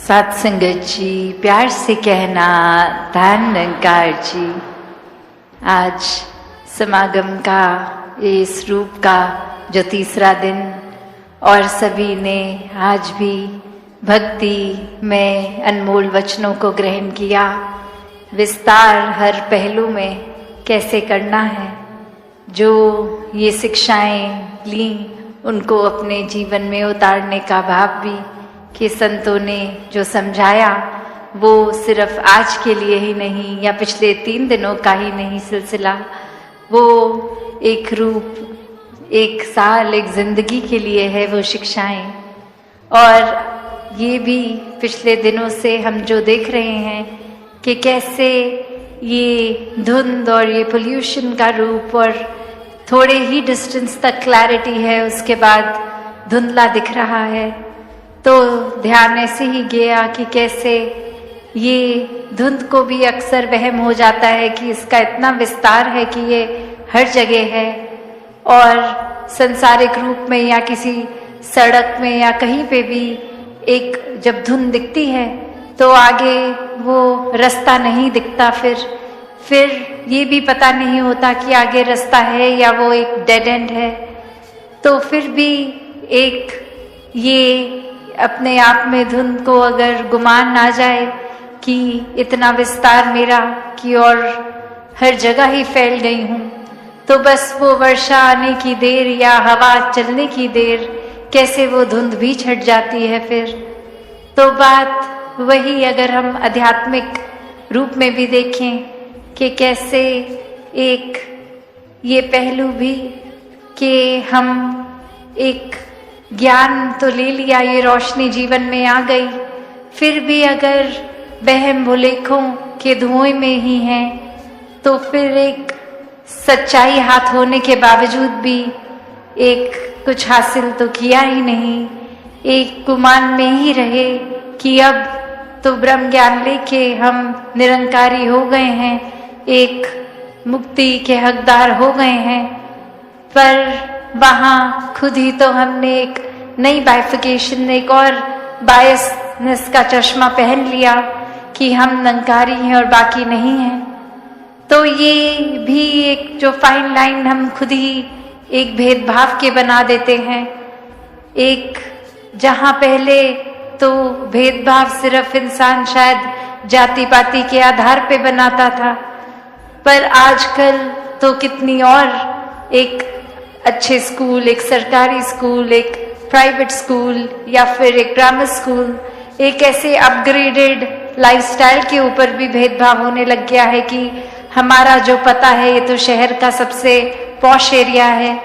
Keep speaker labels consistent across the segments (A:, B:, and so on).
A: सात संगत जी, प्यार से कहना धन निरंकार जी। आज समागम का इस रूप का जो तीसरा दिन और सभी ने आज भी भक्ति में अनमोल वचनों को ग्रहण किया। विस्तार हर पहलू में कैसे करना है, जो ये शिक्षाएं ली उनको अपने जीवन में उतारने का भाव भी कि संतों ने जो समझाया वो सिर्फ आज के लिए ही नहीं या पिछले 3 दिनों का ही नहीं सिलसिला, वो एक रूप, एक साल, एक जिंदगी के लिए है वो शिक्षाएं। और ये भी पिछले दिनों से हम जो देख रहे हैं कि कैसे ये धुंध और ये पोल्यूशन का रूप और थोड़े ही डिस्टेंस तक क्लैरिटी है, उसके बाद धुंधला दिख रहा है। तो ध्यान ऐसे ही गया कि कैसे ये धुंध को भी अक्सर वहम हो जाता है कि इसका इतना विस्तार है कि ये हर जगह है, और संसारिक रूप में या किसी सड़क में या कहीं पे भी एक जब धुंध दिखती है तो आगे वो रास्ता नहीं दिखता, फिर ये भी पता नहीं होता कि आगे रास्ता है या वो एक डेड एंड है। तो फिर भी एक ये अपने आप में धुंध को अगर गुमान ना जाए कि इतना विस्तार मेरा कि और हर जगह ही फैल गई हूँ, तो बस वो वर्षा आने की देर या हवा चलने की देर कैसे वो धुंध भी छट जाती है। फिर तो बात वही, अगर हम आध्यात्मिक रूप में भी देखें कि कैसे एक ये पहलू भी कि हम एक ज्ञान तो ले लिया, ये रोशनी जीवन में आ गई, फिर भी अगर वहम भुलेखों के धुएं में ही हैं तो फिर एक सच्चाई हाथ होने के बावजूद भी एक कुछ हासिल तो किया ही नहीं, एक गुमान में ही रहे कि अब तो ब्रह्म ज्ञान लेके हम निरंकारी हो गए हैं, एक मुक्ति के हकदार हो गए हैं। पर वहाँ खुद ही तो हमने एक नई बाइफिकेशन, एक और बायसनेस का चश्मा पहन लिया कि हम निरंकारी हैं और बाकी नहीं हैं। तो ये भी एक जो फाइन लाइन हम खुद ही एक भेदभाव के बना देते हैं, एक जहाँ पहले तो भेदभाव सिर्फ इंसान शायद जाति पाति के आधार पे बनाता था, पर आजकल तो कितनी और एक अच्छे स्कूल, एक सरकारी स्कूल, एक प्राइवेट स्कूल या फिर एक ग्रामर स्कूल, एक ऐसे अपग्रेडेड लाइफस्टाइल के ऊपर भी भेदभाव होने लग गया है कि हमारा जो पता है ये तो शहर का सबसे पॉश एरिया है,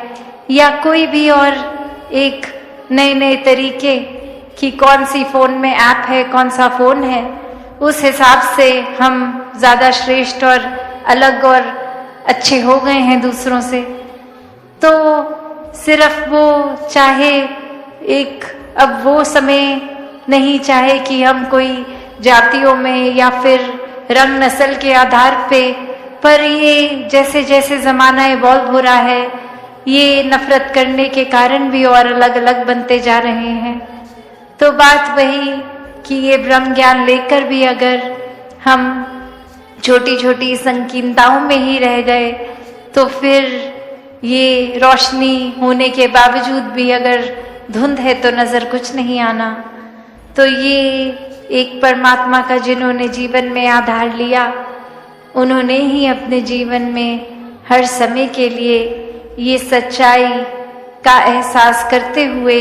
A: या कोई भी और एक नए नए तरीके कि कौन सी फ़ोन में ऐप है, कौन सा फ़ोन है, उस हिसाब से हम ज़्यादा श्रेष्ठ और अलग और अच्छे हो गए हैं दूसरों से। तो सिर्फ वो चाहे एक अब वो समय नहीं चाहे कि हम कोई जातियों में या फिर रंग नस्ल के आधार पे, पर ये जैसे जैसे ज़माना इवॉल्व हो रहा है, ये नफरत करने के कारण भी और अलग अलग बनते जा रहे हैं। तो बात वही कि ये ब्रह्म ज्ञान लेकर भी अगर हम छोटी छोटी संकीर्णताओं में ही रह गए तो फिर ये रोशनी होने के बावजूद भी अगर धुंध है तो नज़र कुछ नहीं आना। तो ये एक परमात्मा का जिन्होंने जीवन में आधार लिया, उन्होंने ही अपने जीवन में हर समय के लिए ये सच्चाई का एहसास करते हुए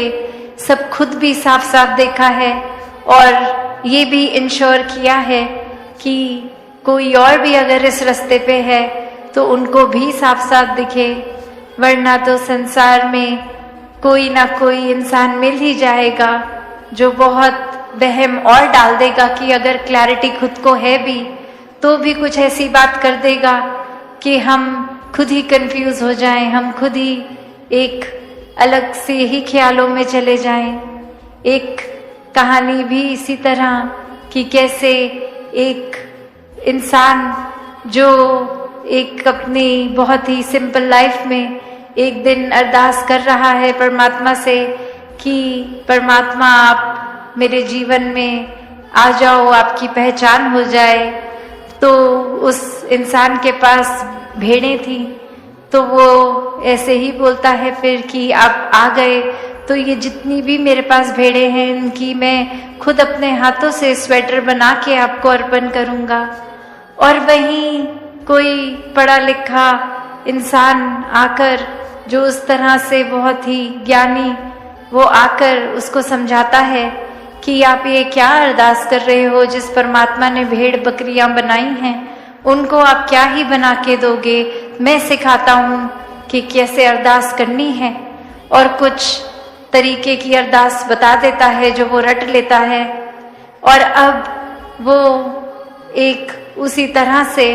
A: सब खुद भी साफ साफ देखा है और ये भी इंश्योर किया है कि कोई और भी अगर इस रास्ते पे है तो उनको भी साफ साफ दिखे, वरना तो संसार में कोई ना कोई इंसान मिल ही जाएगा जो बहुत वहम और डाल देगा कि अगर क्लैरिटी खुद को है भी तो भी कुछ ऐसी बात कर देगा कि हम खुद ही कंफ्यूज हो जाएं, हम खुद ही एक अलग से ही ख्यालों में चले जाएं। एक कहानी भी इसी तरह कि कैसे एक इंसान जो एक अपनी बहुत ही सिंपल लाइफ में एक दिन अरदास कर रहा है परमात्मा से कि परमात्मा आप मेरे जीवन में आ जाओ, आपकी पहचान हो जाए। तो उस इंसान के पास भेड़ें थी, तो वो ऐसे ही बोलता है फिर कि आप आ गए, तो ये जितनी भी मेरे पास भेड़ें हैं इनकी मैं खुद अपने हाथों से स्वेटर बना के आपको अर्पण करूँगा। और वहीं कोई पढ़ा लिखा इंसान आकर, जो उस तरह से बहुत ही ज्ञानी, वो आकर उसको समझाता है कि आप ये क्या अरदास कर रहे हो, जिस परमात्मा ने भेड़ बकरियां बनाई हैं उनको आप क्या ही बना के दोगे। मैं सिखाता हूँ कि कैसे अरदास करनी है, और कुछ तरीके की अरदास बता देता है जो वो रट लेता है। और अब वो एक उसी तरह से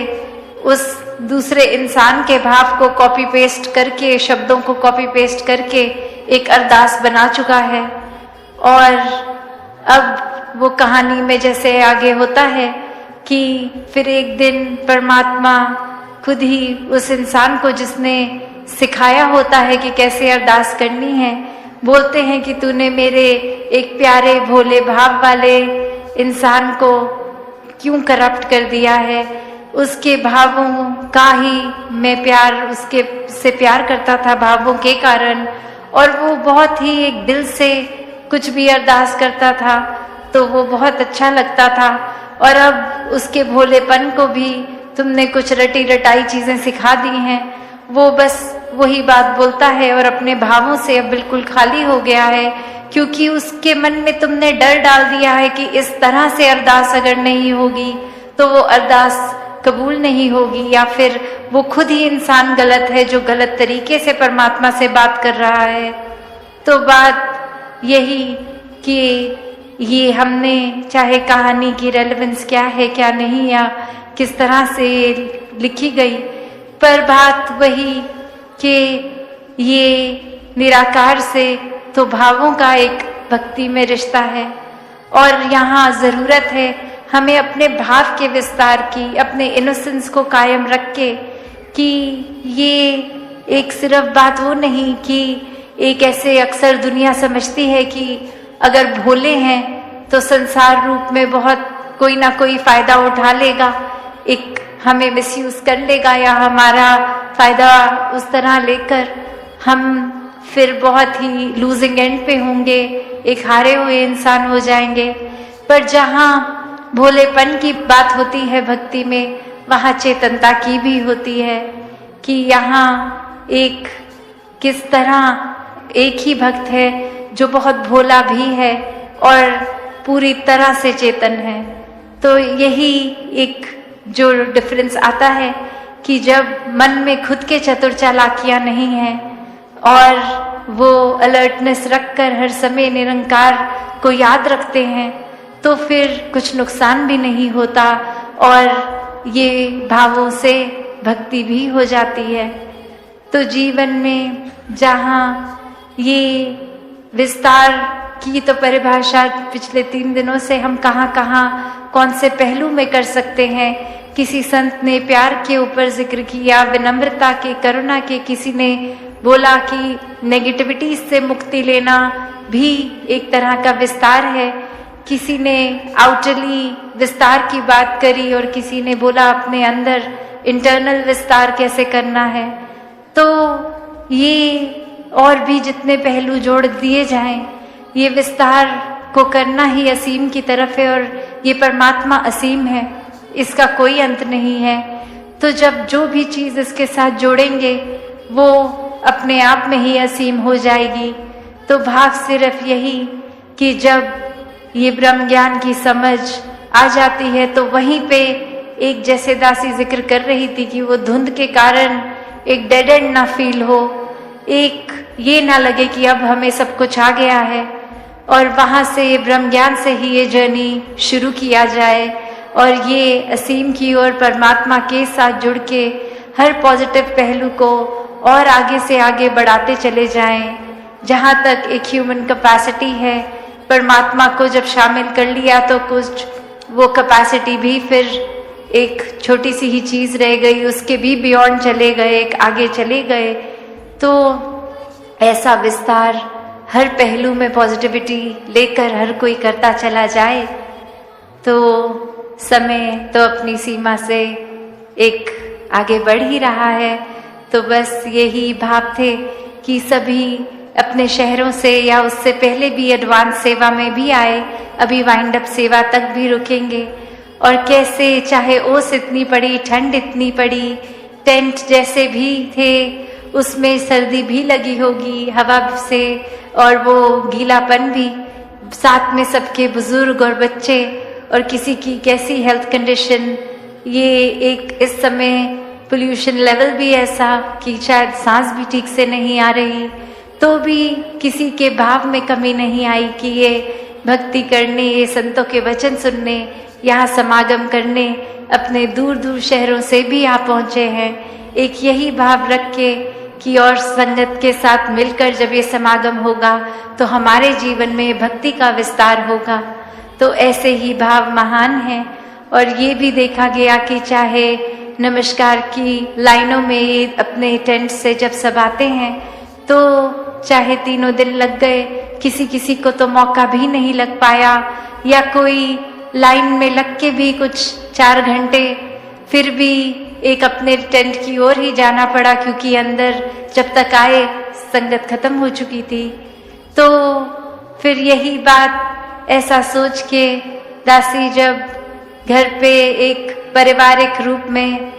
A: उस दूसरे इंसान के भाव को कॉपी पेस्ट करके, शब्दों को कॉपी पेस्ट करके एक अरदास बना चुका है। और अब वो कहानी में जैसे आगे होता है कि फिर एक दिन परमात्मा खुद ही उस इंसान को, जिसने सिखाया होता है कि कैसे अरदास करनी है, बोलते हैं कि तूने मेरे एक प्यारे भोले भाव वाले इंसान को क्यों करप्ट कर दिया है। उसके भावों का ही मैं प्यार, उसके से प्यार करता था भावों के कारण, और वो बहुत ही एक दिल से कुछ भी अरदास करता था तो वो बहुत अच्छा लगता था। और अब उसके भोलेपन को भी तुमने कुछ रटी रटाई चीजें सिखा दी हैं, वो बस वही बात बोलता है और अपने भावों से अब बिल्कुल खाली हो गया है, क्योंकि उसके मन में तुमने डर डाल दिया है कि इस तरह से अरदास अगर नहीं होगी तो वो अरदास कबूल नहीं होगी, या फिर वो खुद ही इंसान गलत है जो गलत तरीके से परमात्मा से बात कर रहा है। तो बात यही कि ये हमने, चाहे कहानी की रेलेवेंस क्या है क्या नहीं, या किस तरह से लिखी गई, पर बात वही कि ये निराकार से तो भावों का एक भक्ति में रिश्ता है। और यहाँ ज़रूरत है हमें अपने भाव के विस्तार की, अपने इनोसेंस को कायम रख के, कि ये एक सिर्फ बात वो नहीं कि एक ऐसे अक्सर दुनिया समझती है कि अगर भोले हैं तो संसार रूप में बहुत कोई ना कोई फायदा उठा लेगा, एक हमें मिसयूज कर लेगा, या हमारा फायदा उस तरह लेकर हम फिर बहुत ही लूजिंग एंड पे होंगे, एक हारे हुए इंसान हो जाएंगे। पर जहाँ भोलेपन की बात होती है भक्ति में, वहाँ चेतनता की भी होती है कि यहाँ एक किस तरह एक ही भक्त है जो बहुत भोला भी है और पूरी तरह से चेतन है। तो यही एक जो डिफरेंस आता है कि जब मन में खुद के चतुर चालाकियाँ नहीं हैं और वो अलर्टनेस रखकर हर समय निरंकार को याद रखते हैं, तो फिर कुछ नुकसान भी नहीं होता और ये भावों से भक्ति भी हो जाती है। तो जीवन में जहाँ ये विस्तार की तो परिभाषा पिछले 3 दिनों से हम कहाँ कौन से पहलू में कर सकते हैं। किसी संत ने प्यार के ऊपर जिक्र किया, विनम्रता के, करुणा के, किसी ने बोला कि नेगेटिविटी से मुक्ति लेना भी एक तरह का विस्तार है, किसी ने आउटरली विस्तार की बात करी और किसी ने बोला अपने अंदर इंटरनल विस्तार कैसे करना है। तो ये और भी जितने पहलू जोड़ दिए जाएं, ये विस्तार को करना ही असीम की तरफ है, और ये परमात्मा असीम है, इसका कोई अंत नहीं है। तो जब जो भी चीज़ इसके साथ जोड़ेंगे वो अपने आप में ही असीम हो जाएगी। तो भाव सिर्फ यही कि जब ये ब्रह्म ज्ञान की समझ आ जाती है तो वहीं पे एक, जैसे दासी जिक्र कर रही थी, कि वो धुंध के कारण एक डेड एंड ना फील हो, एक ये ना लगे कि अब हमें सब कुछ आ गया है, और वहाँ से ये ब्रह्म ज्ञान से ही ये जर्नी शुरू किया जाए और ये असीम की ओर परमात्मा के साथ जुड़ के हर पॉजिटिव पहलू को और आगे से आगे बढ़ाते चले जाएं। जहाँ तक एक ह्यूमन कैपेसिटी है, परमात्मा को जब शामिल कर लिया तो कुछ वो कैपेसिटी भी फिर एक छोटी सी ही चीज़ रह गई, उसके भी बियॉन्ड चले गए, एक आगे चले गए। तो ऐसा विस्तार हर पहलू में पॉजिटिविटी लेकर हर कोई करता चला जाए तो समय तो अपनी सीमा से एक आगे बढ़ ही रहा है। तो बस यही भाव थे कि सभी अपने शहरों से या उससे पहले भी एडवांस सेवा में भी आए, अभी वाइंड अप सेवा तक भी रुकेंगे। और कैसे चाहे ओस इतनी पड़ी, ठंड इतनी पड़ी, टेंट जैसे भी थे उसमें सर्दी भी लगी होगी हवा से, और वो गीलापन भी, साथ में सबके बुजुर्ग और बच्चे, और किसी की कैसी हेल्थ कंडीशन, ये एक इस समय पोल्यूशन लेवल भी ऐसा कि शायद सांस भी ठीक से नहीं आ रही, तो भी किसी के भाव में कमी नहीं आई कि ये भक्ति करने, ये संतों के वचन सुनने, यहाँ समागम करने अपने दूर दूर शहरों से भी आ पहुँचे हैं। एक यही भाव रख के कि और संगत के साथ मिलकर जब ये समागम होगा तो हमारे जीवन में भक्ति का विस्तार होगा। तो ऐसे ही भाव महान हैं। और ये भी देखा गया कि चाहे नमस्कार की लाइनों में ये अपने टेंट से जब सब आते हैं तो चाहे 3 दिन लग गए, किसी किसी को तो मौका भी नहीं लग पाया, या कोई लाइन में लग के भी कुछ 4 घंटे फिर भी एक अपने टेंट की ओर ही जाना पड़ा, क्योंकि अंदर जब तक आए संगत खत्म हो चुकी थी। तो फिर यही बात ऐसा सोच के दासी जब घर पे एक पारिवारिक रूप में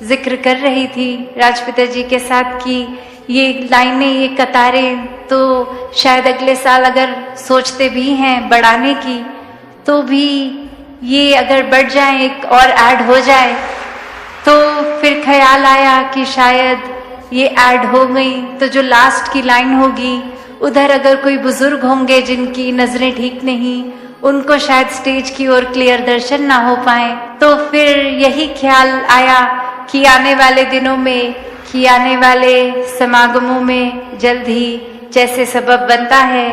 A: जिक्र कर रही थी राजपिता जी के साथ कि ये लाइनें, ये कतारें तो शायद अगले साल अगर सोचते भी हैं बढ़ाने की, तो भी ये अगर बढ़ जाए, एक और ऐड हो जाए, तो फिर ख्याल आया कि शायद ये ऐड हो गई तो जो लास्ट की लाइन होगी उधर अगर कोई बुजुर्ग होंगे जिनकी नजरें ठीक नहीं, उनको शायद स्टेज की ओर क्लियर दर्शन ना हो पाए। तो फिर यही ख्याल आया कि आने वाले दिनों में, कि आने वाले समागमों में जल्द ही जैसे सबब बनता है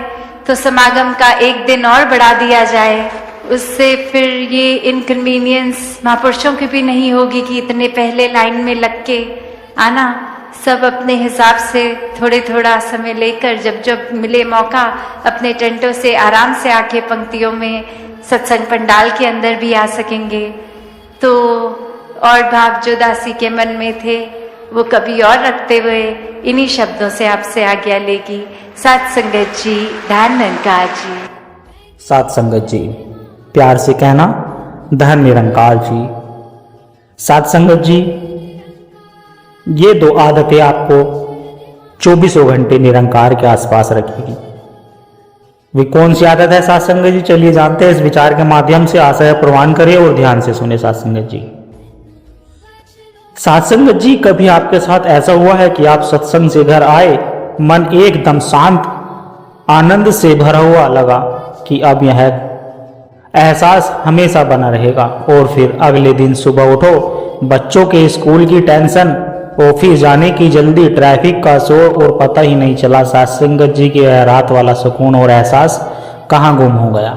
A: तो समागम का 1 दिन और बढ़ा दिया जाए। उससे फिर ये इनकन्वीनियंस महापुरुषों की भी नहीं होगी कि इतने पहले लाइन में लग के आना। सब अपने हिसाब से थोड़े थोड़ा समय लेकर जब जब मिले मौका अपने टेंटों से आराम से आके पंक्तियों में सत्संग पंडाल के अंदर भी आ सकेंगे। तो और भाव जो दासी के मन में थे वो कभी और रखते हुए इन्हीं शब्दों से आपसे आज्ञा लेगी। साथ संगत जी, धन निरंकार जी।
B: साथ संगत जी, प्यार से कहना धन निरंकार जी। साथ संगत जी, ये 2 आदतें आपको 24 घंटे निरंकार के आसपास रखेगी। वे कौन सी आदत है साथ संगत जी, चलिए जानते हैं। इस विचार के माध्यम से आशय प्रवान करें और ध्यान से सुने साथ संगत जी। साथ संगत जी, कभी आपके साथ ऐसा हुआ है कि आप सत्संग से घर आए, मन एकदम शांत, आनंद से भरा हुआ लगा कि अब यह एहसास हमेशा बना रहेगा, और फिर अगले दिन सुबह उठो, बच्चों के स्कूल की टेंशन, ऑफिस जाने की जल्दी, ट्रैफिक का शोर, और पता ही नहीं चला साथ संगत जी के रात वाला सुकून और एहसास कहाँ गुम हो गया।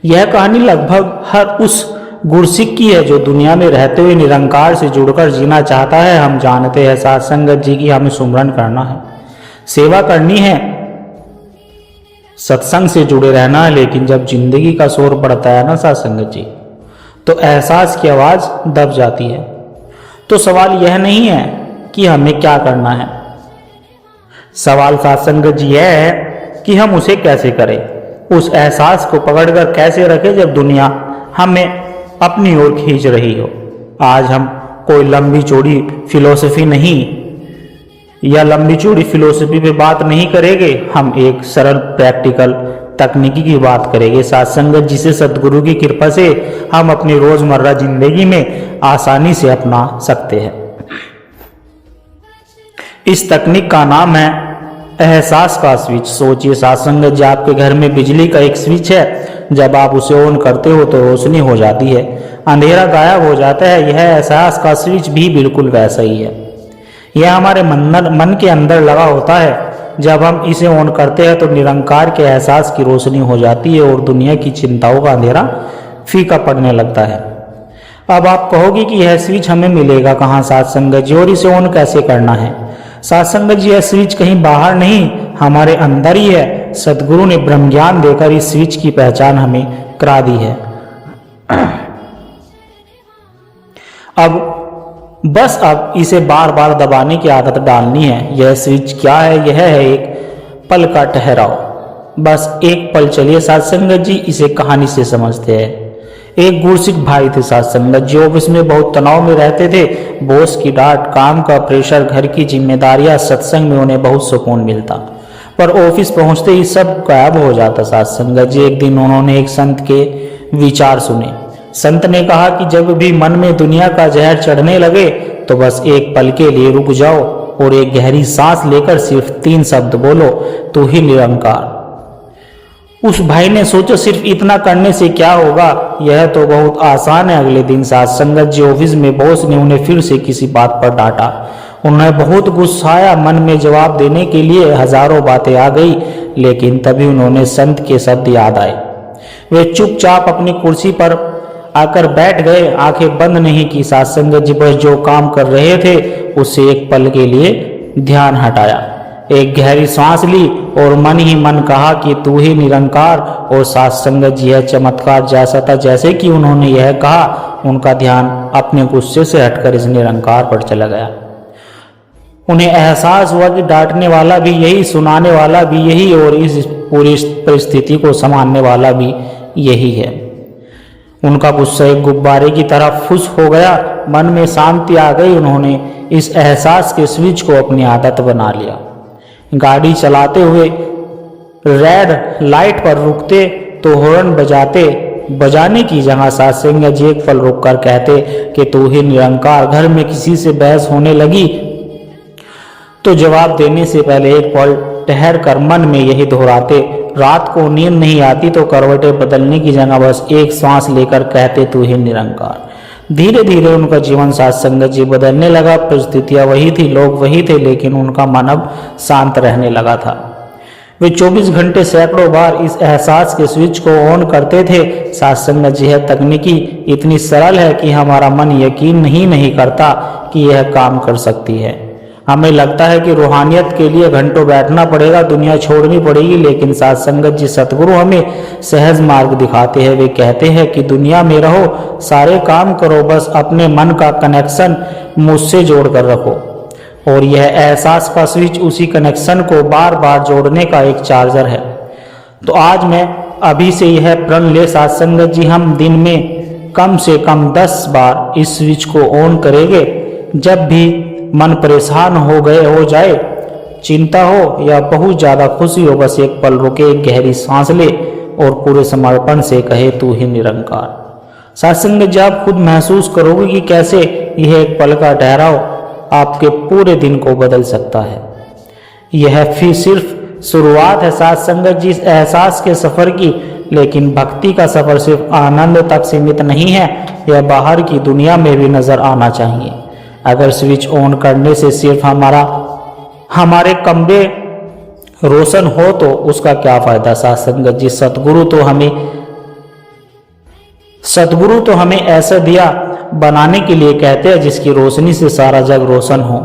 B: यह कहानी लगभग हर उस गुरसिक की है जो दुनिया में रहते हुए निरंकार से जुड़कर जीना चाहता है। हम जानते हैं साथ संगत जी की हमें सुमरन करना है, सेवा करनी है, सत्संग से जुड़े रहना है, लेकिन जब जिंदगी का शोर पड़ता है ना साथ संगत जी, तो एहसास की आवाज दब जाती है। तो सवाल यह नहीं है कि हमें क्या करना है, सवाल साथ संगत जी यह है कि हम उसे कैसे करें, उस एहसास को पकड़कर कैसे रखें जब दुनिया हमें अपनी ओर खींच रही हो। आज हम कोई लंबी चौड़ी फिलोसफी नहीं या लंबी चौड़ी फिलोसफी पे बात नहीं करेंगे, हम एक सरल प्रैक्टिकल तकनीकी की बात करेंगे साथ संगत, जिसे सदगुरु की कृपा से हम अपनी रोजमर्रा जिंदगी में आसानी से अपना सकते हैं। इस तकनीक का नाम है एहसास का स्विच। सोचिए साथ संगत जी, आपके घर में बिजली का एक स्विच है, जब आप उसे ऑन करते हो तो रोशनी हो जाती है, अंधेरा गायब हो जाता है। यह एहसास का स्विच भी बिल्कुल वैसा ही है। यह हमारे मन के अंदर लगा होता है। जब हम इसे ऑन करते हैं तो निरंकार के एहसास की रोशनी हो जाती है और दुनिया की चिंताओं का अंधेरा फीका पड़ने लगता है। अब आप कहोगे कि यह स्विच हमें मिलेगा कहाँ साथ संगत जी, और इसे ऑन कैसे करना है साथ संगत जी? यह स्विच कहीं बाहर नहीं, हमारे अंदर ही है। सदगुरु ने ब्रह्म ज्ञान देकर इस स्विच की पहचान हमें करा दी है। अब इसे बार बार दबाने की आदत डालनी है। यह स्विच क्या है? यह है एक पल का ठहराव। बस एक पल चलिए साथ संगत जी, इसे कहानी से समझते हैं। एक गुरसिख भाई थे साथ संगत जी, ऑफिस में बहुत तनाव में रहते थे। बॉस की डांट, काम का प्रेशर, घर की जिम्मेदारियां, सत्संग में उन्हें बहुत सुकून मिलता, पर ऑफिस पहुंचते ही सब गायब हो जाता साथ संगत जी। एक दिन उन्होंने एक संत के विचार सुने। संत ने कहा कि जब भी मन में दुनिया का जहर चढ़ने लगे तो बस एक पल के लिए रुक जाओ और एक गहरी सांस लेकर सिर्फ 3 शब्द बोलो, तू ही निरंकार। उस भाई ने सोचा सिर्फ इतना करने से क्या होगा, यह तो बहुत आसान है। अगले दिन साथ संगत जी ऑफिस में बॉस ने उन्हें फिर से किसी बात पर डांटा। उन्हें बहुत गुस्सा आया, मन में जवाब देने के लिए हजारों बातें आ गई, लेकिन तभी उन्होंने संत के शब्द याद आए। वे चुपचाप अपनी कुर्सी पर आकर बैठ गए, आंखें बंद नहीं की। साथ संगत जी बस जो काम कर रहे थे उससे एक पल के लिए ध्यान हटाया, एक गहरी सांस ली और मन ही मन कहा कि तू ही निरंकार। और साथ संगत जी यह चमत्कार जैसा था जैसे कि उन्होंने यह कहा, उनका ध्यान अपने गुस्से से हटकर इस निरंकार पर चला गया। उन्हें एहसास हुआ कि डांटने वाला भी यही, सुनाने वाला भी यही और इस पूरी परिस्थिति को संभालने वाला भी यही है। उनका गुस्सा एक गुब्बारे की तरह फुस हो गया, मन में शांति आ गई। उन्होंने इस एहसास के स्विच को अपनी आदत बना लिया। गाड़ी चलाते हुए रेड लाइट पर रुकते तो हॉर्न बजाने की जगह साथ संगत जी एक पल रुककर कहते कि तू ही निरंकार। घर में किसी से बहस होने लगी तो जवाब देने से पहले एक पल ठहर कर मन में यही दोहराते। रात को नींद नहीं आती तो करवटें बदलने की जगह बस एक सांस लेकर कहते तू ही निरंकार। धीरे धीरे उनका जीवन साथ संगत जी बदलने लगा। परिस्थितियां वही थी, लोग वही थे, लेकिन उनका मन अब शांत रहने लगा था। वे 24 घंटे सैकड़ों बार इस एहसास के स्विच को ऑन करते थे। साथ संगत जी यह तकनीकी इतनी सरल है कि हमारा मन यकीन नहीं करता कि यह काम कर सकती है। हमें लगता है कि रूहानियत के लिए घंटों बैठना पड़ेगा, दुनिया छोड़नी पड़ेगी, लेकिन साथ संगत जी सतगुरु हमें सहज मार्ग दिखाते हैं। वे कहते हैं कि दुनिया में रहो, सारे काम करो, बस अपने मन का कनेक्शन मुझसे जोड़ कर रखो। और यह एहसास का स्विच उसी कनेक्शन को बार बार जोड़ने का एक चार्जर है। तो आज मैं अभी से यह प्रण ले साथ संगत जी, हम दिन में कम से कम 10 बार इस स्विच को ऑन करेंगे। जब भी मन परेशान हो जाए, चिंता हो या बहुत ज्यादा खुशी हो, बस एक पल रुके, एक गहरी सांस ले और पूरे समर्पण से कहे तू ही निरंकार। साथ संगत जी आप खुद महसूस करोगे कि कैसे यह एक पल का ठहराव आपके पूरे दिन को बदल सकता है। यह फिर सिर्फ शुरुआत है साथ संगत जी इस एहसास के सफर की, लेकिन भक्ति का सफर सिर्फ आनंद तक सीमित नहीं है, यह बाहर की दुनिया में भी नजर आना चाहिए। अगर स्विच ऑन करने से सिर्फ हमारे कमरे रोशन हो तो उसका क्या फायदा साथ संगत जी। सतगुरु तो हमें ऐसा दिया बनाने के लिए कहते हैं जिसकी रोशनी से सारा जग रोशन हो।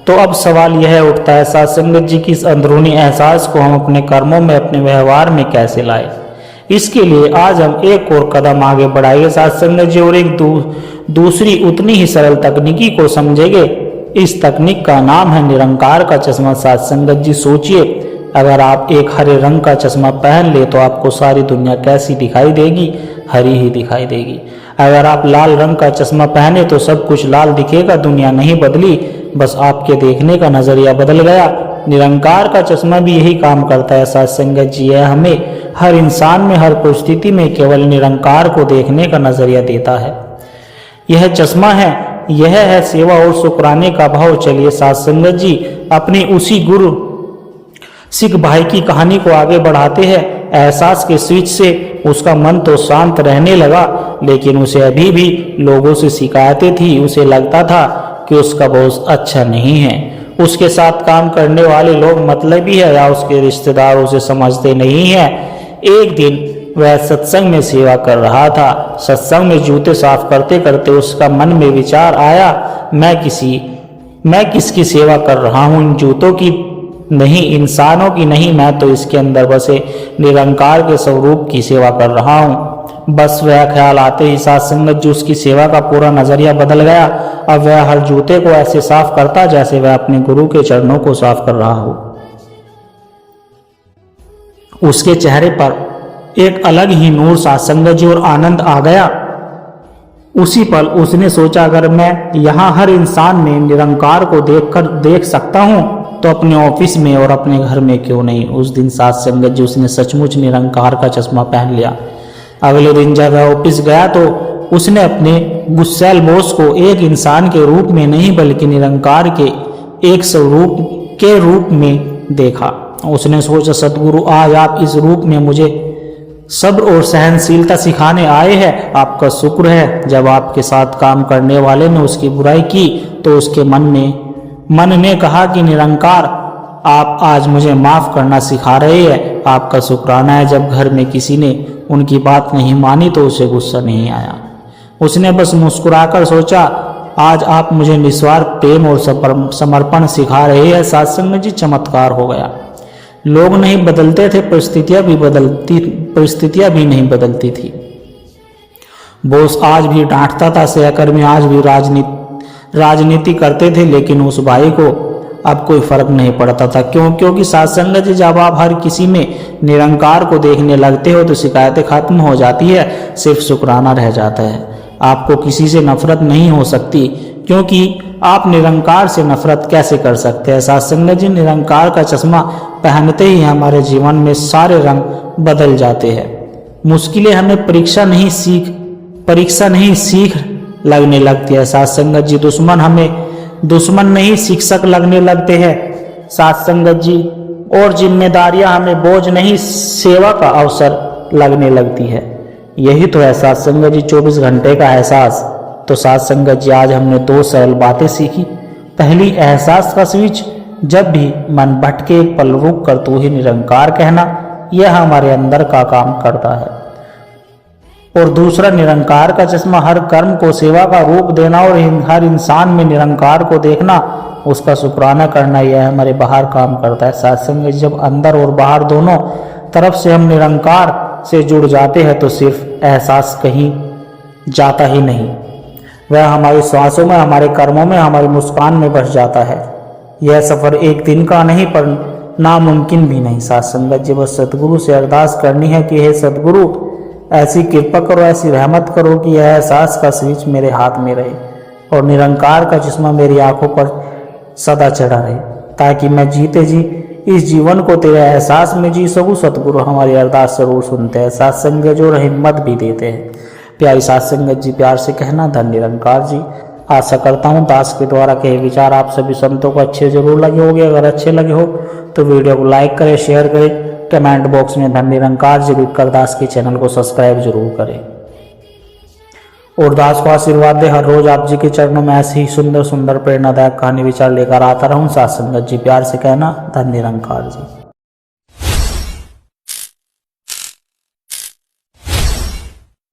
B: तो अब सवाल यह उठता है साथ संगत जी कि इस अंदरूनी एहसास को हम अपने कर्मों में, अपने व्यवहार में कैसे लाए। इसके लिए आज हम एक और कदम आगे बढ़ाएंगे साथ संगत जी और एक दूसरी उतनी ही सरल तकनीकी को समझेंगे। इस तकनीक का नाम है निरंकार का चश्मा। साथ संगत जी सोचिए, अगर आप एक हरे रंग का चश्मा पहन ले तो आपको सारी दुनिया कैसी दिखाई देगी? हरी ही दिखाई देगी। अगर आप लाल रंग का चश्मा पहने तो सब कुछ लाल दिखेगा। दुनिया नहीं बदली, बस आपके देखने का नजरिया बदल गया। निरंकार का चश्मा भी यही काम करता है साथ संगत जी। यह हमें हर इंसान में, हर परिस्थिति में केवल निरंकार को देखने का नजरिया देता है। यह चश्मा है, यह है सेवा और शुक्राने का भाव। चलिए साथ संगत जी अपनी उसी गुरु सिख भाई की कहानी को आगे बढ़ाते हैं। एहसास के स्विच से उसका मन तो शांत रहने लगा, लेकिन उसे अभी भी लोगों से शिकायतें थी। उसे लगता था कि उसका बॉस अच्छा नहीं है, उसके साथ काम करने वाले लोग मतलबी है या उसके रिश्तेदार उसे समझते नहीं है। एक दिन वह सत्संग में सेवा कर रहा था। सत्संग में जूते साफ करते करते उसका मन में विचार आया, मैं किसकी सेवा कर रहा हूँ? इन जूतों की नहीं, इंसानों की नहीं, मैं तो इसके अंदर बसे निरंकार के स्वरूप की सेवा कर रहा हूँ। बस वह ख्याल आते ही साथ संगत जी उसकी सेवा का पूरा नजरिया बदल गया। अब वह हर जूते को ऐसे साफ करता जैसे वह अपने गुरु के चरणों को साफ कर रहा हो। उसके चेहरे पर एक अलग ही नूर साथ संगत जी और आनंद आ गया। उसी पल उसने सोचा, अगर मैं यहाँ हर इंसान में निरंकार को देख सकता हूँ तो अपने ऑफिस में और अपने घर में क्यों नहीं। उस दिन साथ संगत जी उसने सचमुच निरंकार का चश्मा पहन लिया। अगले दिन जब वह ऑफिस गया तो उसने अपने गुस्सैल बॉस को एक इंसान के रूप में नहीं बल्कि निरंकार के एक स्वरूप के रूप में देखा। उसने सोचा, सदगुरु आज आप इस रूप में मुझे सब्र और सहनशीलता सिखाने आए हैं। आपका शुक्र है जब आपके साथ काम करने वाले ने उसकी बुराई की तो उसके मन ने कहा कि निरंकार आप आज मुझे माफ करना सिखा रहे हैं। आपका शुक्राना है जब घर में किसी ने उनकी बात नहीं मानी तो उसे गुस्सा नहीं आया। उसने बस मुस्कुराकर सोचा, आज आप मुझे निस्वार्थ प्रेम और समर्पण सिखा रहे हैं। सत्संग जी चमत्कार हो गया। लोग नहीं बदलते थे, परिस्थितियां भी नहीं बदलती थी। बॉस आज भी डांटता था, सहकर्मी आज भी राजनीति करते थे, लेकिन उस भाई को अब कोई फर्क नहीं पड़ता था। क्योंकि सत्संग जी जब आप हर किसी में निरंकार को देखने लगते हो तो शिकायतें खत्म हो जाती है, सिर्फ शुक्राना रह जाता है। आपको किसी से नफरत नहीं हो सकती क्योंकि आप निरंकार से नफरत कैसे कर सकते हैं। सत्संग जी निरंकार का चश्मा पहनते ही हमारे जीवन में सारे रंग बदल जाते हैं। मुश्किलें हमें परीक्षा नहीं सीख लगने लगती है। सत्संग जी दुश्मन नहीं शिक्षक लगने लगते हैं। सत्संग जी और जिम्मेदारियां हमें बोझ नहीं सेवा का अवसर लगने लगती है। यही तो है सत्संग जी 24 घंटे का एहसास। तो सत्संग जी आज हमने 2 सरल बातें सीखी। पहली, एहसास का स्विच, जब भी मन भटके एक पल रुक कर तू ही निरंकार कहना, यह हमारे अंदर का काम करता है। और दूसरा, निरंकार का चश्मा, हर कर्म को सेवा का रूप देना और हर इंसान में निरंकार को देखना, उसका शुक्राना करना, यह हमारे बाहर काम करता है। सत्संग जब अंदर और बाहर दोनों तरफ से हम निरंकार से जुड़ जाते हैं तो सिर्फ एहसास कहीं जाता ही नहीं, वह हमारी सांसों में, हमारे कर्मों में, हमारी मुस्कान में बस जाता है। यह सफर एक दिन का नहीं पर नामुमकिन भी नहीं। सत्संग जी बस सदगुरु से अरदास करनी है कि हे सदगुरु ऐसी कृपा करो, ऐसी रहमत करो कि यह एहसास का स्विच मेरे हाथ में रहे और निरंकार का चश्मा मेरी आंखों पर सदा चढ़ा रहे, ताकि मैं जीते जी इस जीवन को तेरे एहसास में जी सकूं। सतगुरु हमारी अरदास जरूर सुनते हैं। सत्संग जो हिम्मत भी देते हैं। प्यारी सत्संगत जी, प्यार से कहना धन निरंकार जी। आशा करता हूँ दास के द्वारा कहे विचार आप सभी संतों को अच्छे जरूर लगे होंगे। अगर अच्छे लगे हो तो वीडियो को लाइक करें, शेयर करें, कमेंट बॉक्स में धन निरंकार जी लिखकर दास के चैनल को सब्सक्राइब जरूर करें और दास को आशीर्वाद दे। हर रोज आप जी के चरणों में ऐसी ही सुंदर सुंदर प्रेरणादायक कहानी विचार लेकर आता रहूं। सत्संगत जी, प्यार से कहना धन निरंकार जी।